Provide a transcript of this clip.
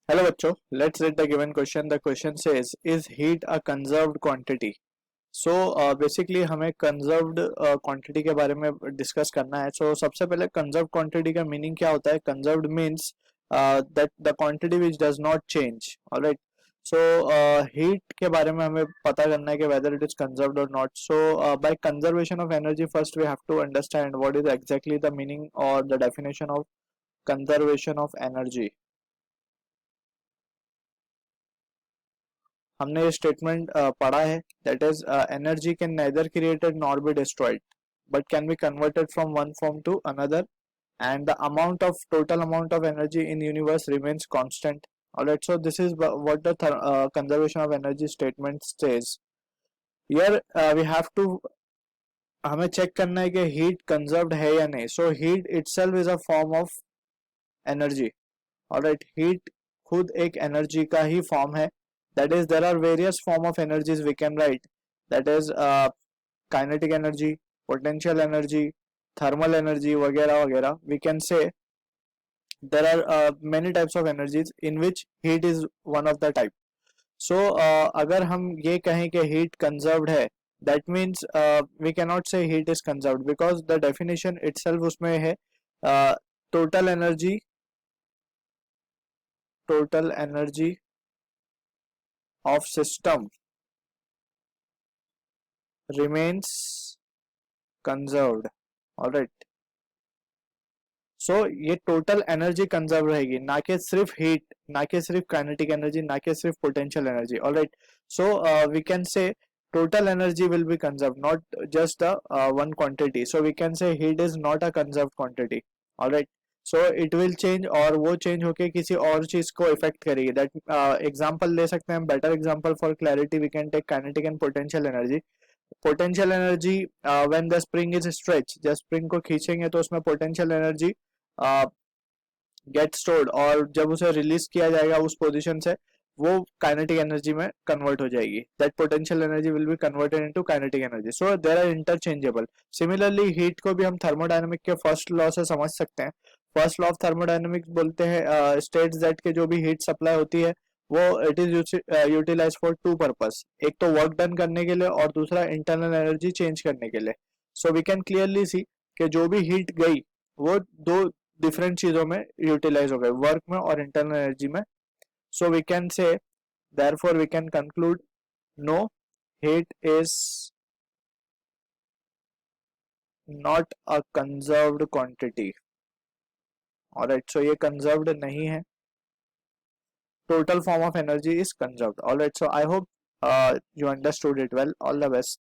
Hello बच्चों, let's read the given question. The question says, is heat a conserved quantity? So basically हमें conserved quantity के बारे में discuss करना है. So सबसे पहले conserved quantity का मीनिंग क्या होता है? Conserved means that the quantity which does not change. Alright. So heat के बारे में हमें पता करना है कि whether it is conserved or not. So by conservation of energy, first we have to understand what is exactly the meaning or the definition of conservation of energy. हमने ये स्टेटमेंट पढ़ा है that is energy can neither created nor be destroyed but can be converted from one form to another and the amount of total amount of energy in universe remains constant. Alright, so this is what the conservation of energy statement says. Here we have to हमें check करना है कि heat conserved है या नहीं. So heat itself is a form of energy. Alright, heat खुद एक energy का ही फॉर्म है. That is, there are various form of energies we can write. That is kinetic energy, potential energy, thermal energy वगैरह वगैरह. We can say there are many types of energies in which heat is one of the type. So अगर हम ये कहें कि heat conserved है, that means we cannot say heat is conserved because the definition itself उसमें है total energy of system remains conserved. All right. सो ये total energy conserve रहेगी, ना कि सिर्फ हीट, ना कि सिर्फ काइनेटिक एनर्जी, ना कि सिर्फ potential energy. Alright, so we can say total energy will be conserved, not just the one quantity. So we can say heat is not a conserved quantity. All right, so it will change और वो change होके किसी और चीज को effect करेगी. that example ले सकते हैं, better example for clarity we can take kinetic and potential energy. Potential energy when the spring is stretched, जब spring को खींचेंगे तो उसमें potential energy गेट स्टोर्ड और जब उसे रिलीज किया जाएगा उस पोजीशन से वो काइनेटिक एनर्जी में कन्वर्ट हो जाएगी. That potential energy will be converted into kinetic energy. So there are interchangeable. Similarly heat को भी हम थर्मोडायनेमिक के फर्स्ट लॉ से समझ सकते हैं. फर्स्ट लॉ ऑफ थर्मोडायनेमिक्स बोलते हैं स्टेट्स दैट के जो भी हीट सप्लाई होती है वो it is utilise for two purpose. एक तो वर्क डन करने के लिए और दूसरा इंटरनल एनर्जी चेंज करने के लिए. So we can clearly see कि जो भी हीट गई वो दो डिफरेंट चीजों में यूटिलाइज हो गए, वर्क में और इंटरनल एनर्जी में. So we can say therefore we can conclude no, heat is not a conserved quantity. alright, so ये conserved नहीं है. Total form of energy is conserved. alright, so I hope you understood it well. All the best.